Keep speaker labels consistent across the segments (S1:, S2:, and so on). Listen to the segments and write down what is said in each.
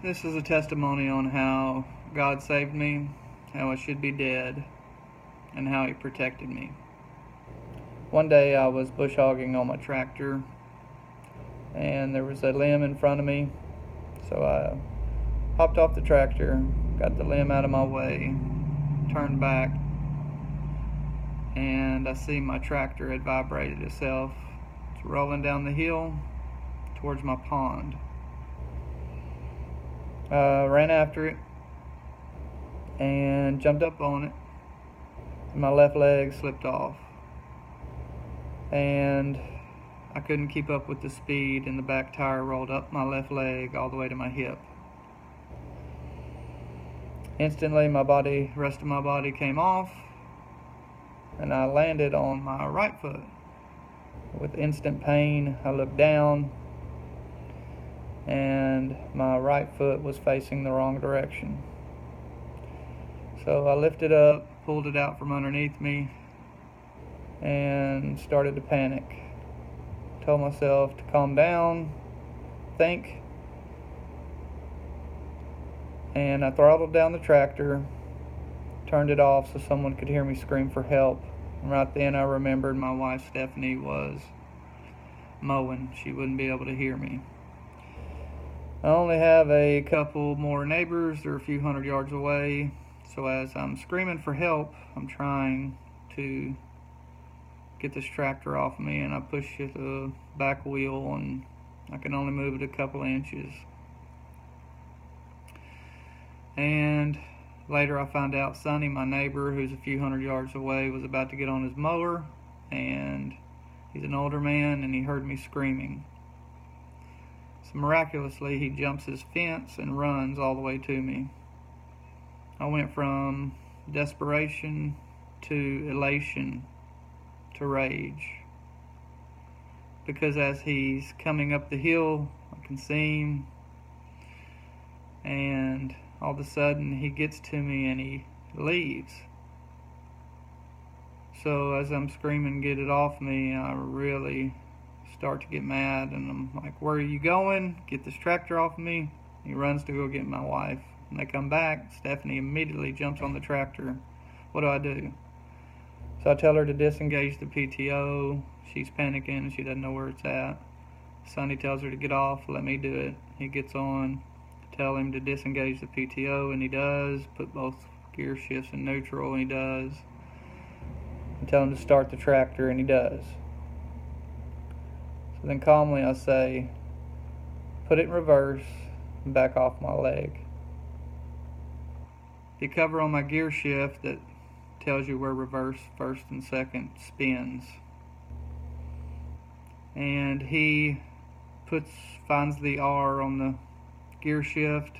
S1: This is a testimony on how God saved me, how I should be dead, and how He protected me. One day I was bush hogging on my tractor, and there was a limb in front of me, so I hopped off the tractor, got the limb out of my way, turned back, and I see my tractor had vibrated itself. It's rolling down the hill towards my pond. I ran after it and jumped up on it. My left leg slipped off, and I couldn't keep up with the speed, and the back tire rolled up my left leg all the way to my hip. Instantly, the rest of my body came off, and I landed on my right foot. With instant pain, I looked down, and my right foot was facing the wrong direction. So I lifted up, pulled it out from underneath me, and started to panic. Told myself to calm down, think, and I throttled down the tractor, turned it off so someone could hear me scream for help. And right then I remembered my wife Stephanie was mowing. She wouldn't be able to hear me. I only have a couple more neighbors. They're a few hundred yards away. So as I'm screaming for help, I'm trying to get this tractor off me, and I push the back wheel, and I can only move it a couple inches. And later I found out Sonny, my neighbor, who's a few hundred yards away, was about to get on his mower, and he's an older man, and he heard me screaming. So miraculously, he jumps his fence and runs all the way to me. I went from desperation to elation to rage, because as he's coming up the hill, I can see him, and all of a sudden he gets to me and he leaves. So as I'm screaming, get it off me, I really start to get mad, and I'm like, where are you going? Get this tractor off of me. He runs to go get my wife. When they come back, Stephanie immediately jumps on the tractor. What do? So I tell her to disengage the PTO. She's panicking and she doesn't know where it's at. Sonny tells her to get off, let me do it. He gets on, tell him to disengage the PTO, and he does. Put both gear shifts in neutral, and he does. And tell him to start the tractor, and he does. So then calmly I say, put it in reverse and back off my leg. The cover on my gear shift that tells you where reverse, first, and second spins. And he finds the R on the gear shift,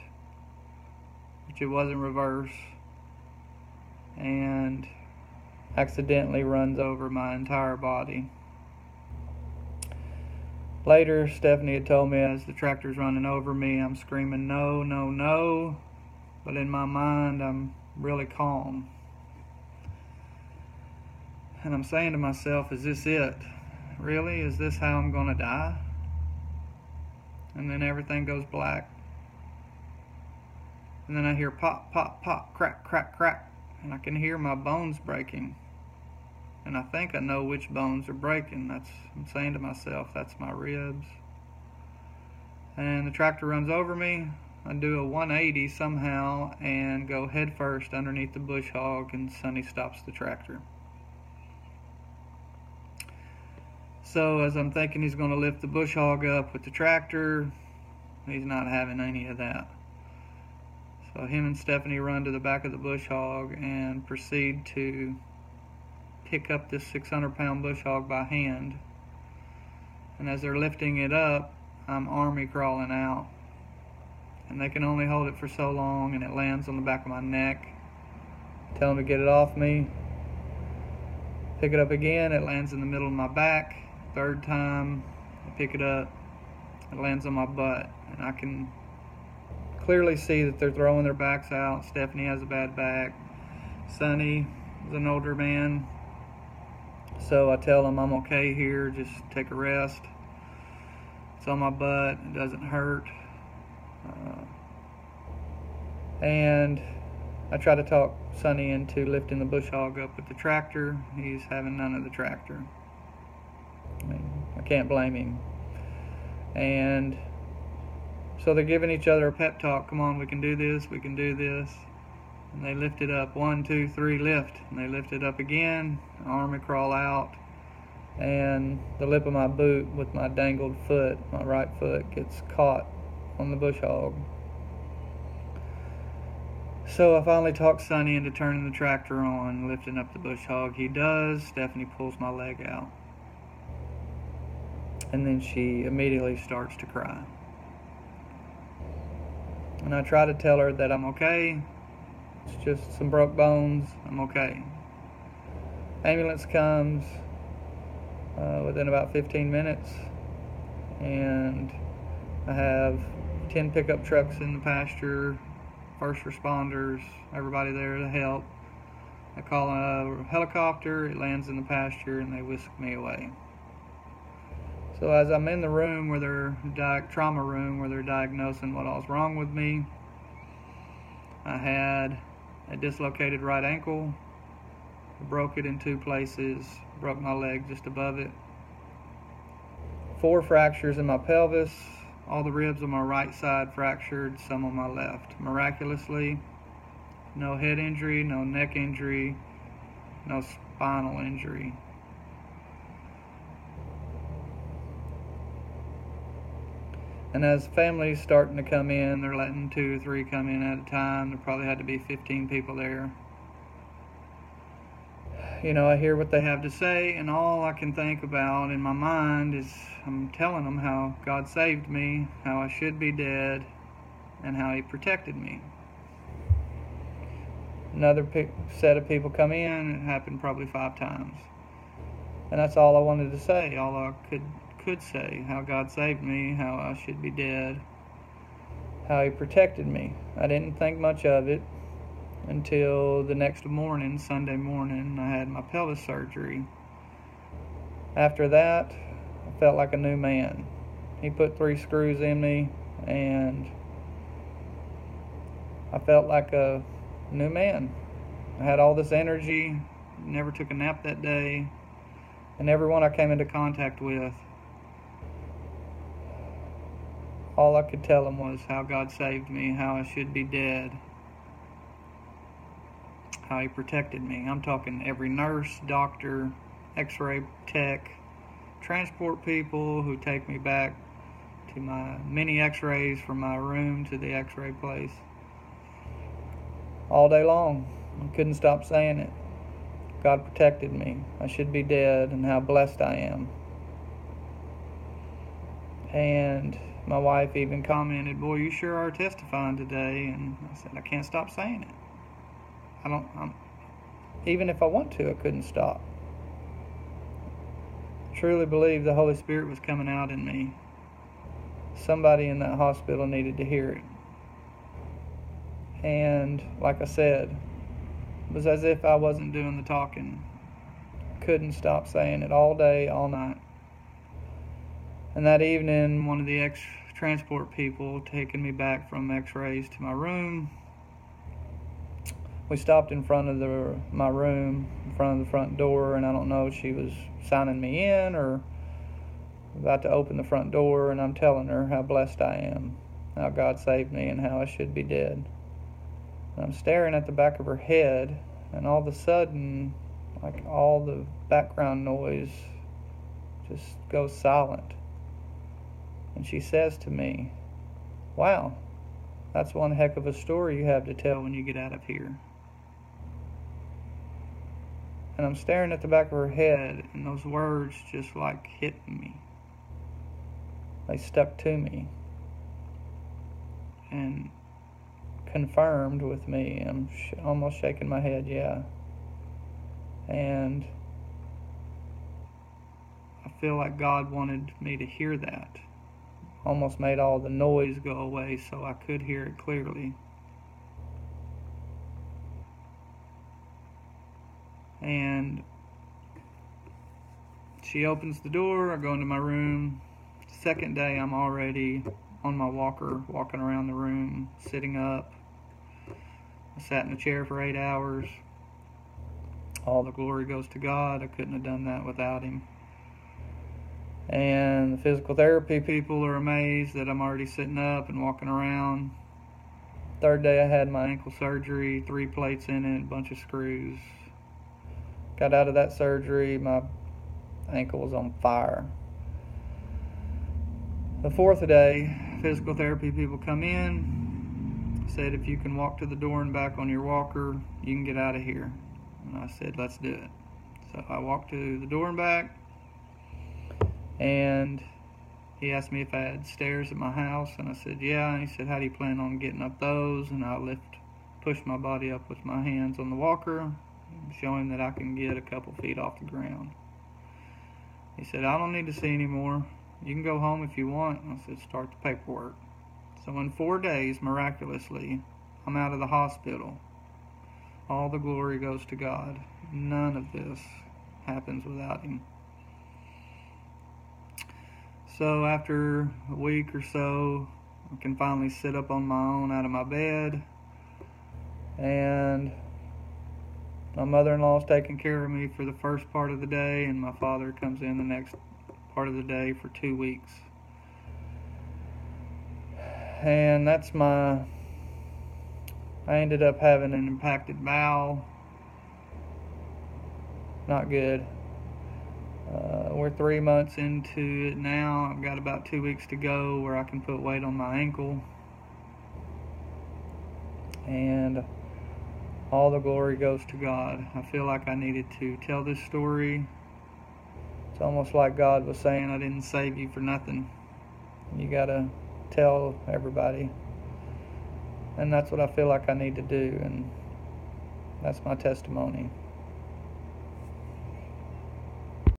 S1: which it wasn't reverse, and accidentally runs over my entire body. Later, Stephanie had told me as the tractor's running over me, I'm screaming, no, no, no. But in my mind, I'm really calm. And I'm saying to myself, is this it? Really? Is this how I'm going to die? And then everything goes black. And then I hear pop, pop, pop, crack, crack, crack. And I can hear my bones breaking. And I think I know which bones are breaking. I'm saying to myself, that's my ribs. And the tractor runs over me. I do a 180 somehow and go head first underneath the bush hog, and Sonny stops the tractor. So as I'm thinking he's going to lift the bush hog up with the tractor, he's not having any of that. So him and Stephanie run to the back of the bush hog and proceed to pick up this 600-pound bush hog by hand. And as they're lifting it up, I'm army crawling out. And they can only hold it for so long, and it lands on the back of my neck. Tell them to get it off me. Pick it up again, it lands in the middle of my back. Third time, I pick it up, it lands on my butt. And I can clearly see that they're throwing their backs out. Stephanie has a bad back. Sonny is an older man. So I tell him I'm okay here, just take a rest. It's on my butt, it doesn't hurt. And I try to talk Sonny into lifting the bush hog up with the tractor. He's having none of the tractor. I mean, I can't blame him. And so they're giving each other a pep talk. Come on, we can do this, we can do this. And they lift it up. 1, 2, 3, lift. And they lift it up again. Arm would crawl out. And the lip of my boot with my dangled foot, my right foot, gets caught on the bush hog. So I finally talked Sonny into turning the tractor on, lifting up the bush hog. He does. Stephanie pulls my leg out. And then she immediately starts to cry. And I try to tell her that I'm okay. It's just some broke bones. I'm okay. Ambulance comes within about 15 minutes. And I have 10 pickup trucks in the pasture, first responders, everybody there to help. I call a helicopter, it lands in the pasture, and they whisk me away. So as I'm in the room where they're trauma room where they're diagnosing what all's wrong with me, I had a dislocated right ankle, broke it in 2 places, broke my leg just above it, 4 fractures in my pelvis, all the ribs on my right side fractured, some on my left. Miraculously, no head injury, no neck injury, no spinal injury. And as families starting to come in, they're letting 2 or 3 come in at a time. There probably had to be 15 people there. You know, I hear what they have to say, and all I can think about in my mind is I'm telling them how God saved me, how I should be dead, and how He protected me. Another set of people come in. It happened probably 5 times. And that's all I wanted to say, all I could say, how God saved me, how I should be dead, how He protected me. I didn't think much of it until the next morning, Sunday morning, I had my pelvis surgery. After that, I felt like a new man. He put 3 screws in me, and I felt like a new man. I had all this energy, never took a nap that day, and everyone I came into contact with, all I could tell them was how God saved me, how I should be dead, how He protected me. I'm talking every nurse, doctor, x-ray tech, transport people who take me back to my mini x-rays from my room to the x-ray place. All day long, I couldn't stop saying it. God protected me. I should be dead, and how blessed I am. And my wife even commented, "Boy, you sure are testifying today." And I said, I can't stop saying it. Even if I want to, I couldn't stop. I truly believe the Holy Spirit was coming out in me. Somebody in that hospital needed to hear it. And like I said, it was as if I wasn't doing the talking. Couldn't stop saying it all day, all night. And that evening, one of the transport people taking me back from x-rays to my room, we stopped in front of my room, in front of the front door, and I don't know if she was signing me in or about to open the front door, and I'm telling her how blessed I am, how God saved me, and how I should be dead. And I'm staring at the back of her head, and all of a sudden, like all the background noise just goes silent. And she says to me, "Wow, that's one heck of a story you have to tell when you get out of here." And I'm staring at the back of her head, and those words just like hit me. They stuck to me and confirmed with me. I'm almost shaking my head, yeah. And I feel like God wanted me to hear that. Almost made all the noise go away so I could hear it clearly. And she opens the door, I go into my room. Second day, I'm already on my walker, walking around the room, sitting up. I sat in the chair for 8 hours. All the glory goes to God. I couldn't have done that without him. And the physical therapy people are amazed that I'm already sitting up and walking around. Third day I had my ankle surgery, 3 plates in it, a bunch of screws. Got out of that surgery, my ankle was on fire. The fourth day, physical therapy people come in, said if you can walk to the door and back on your walker, you can get out of here. And I said, let's do it. So I walked to the door and back, and he asked me if I had stairs at my house, and I said, yeah. And he said, how do you plan on getting up those? And I push my body up with my hands on the walker, show him that I can get a couple feet off the ground. He said, I don't need to see any more. You can go home if you want. And I said, start the paperwork. So in 4 days, miraculously, I'm out of the hospital. All the glory goes to God. None of this happens without him. So after a week or so, I can finally sit up on my own out of my bed. And my mother-in-law is taking care of me for the first part of the day, and my father comes in the next part of the day for 2 weeks. And I ended up having an impacted bowel. Not good. We're 3 months into it now. I've got about 2 weeks to go where I can put weight on my ankle. And all the glory goes to God. I feel like I needed to tell this story. It's almost like God was saying, I didn't save you for nothing. You gotta tell everybody. And that's what I feel like I need to do. And that's my testimony.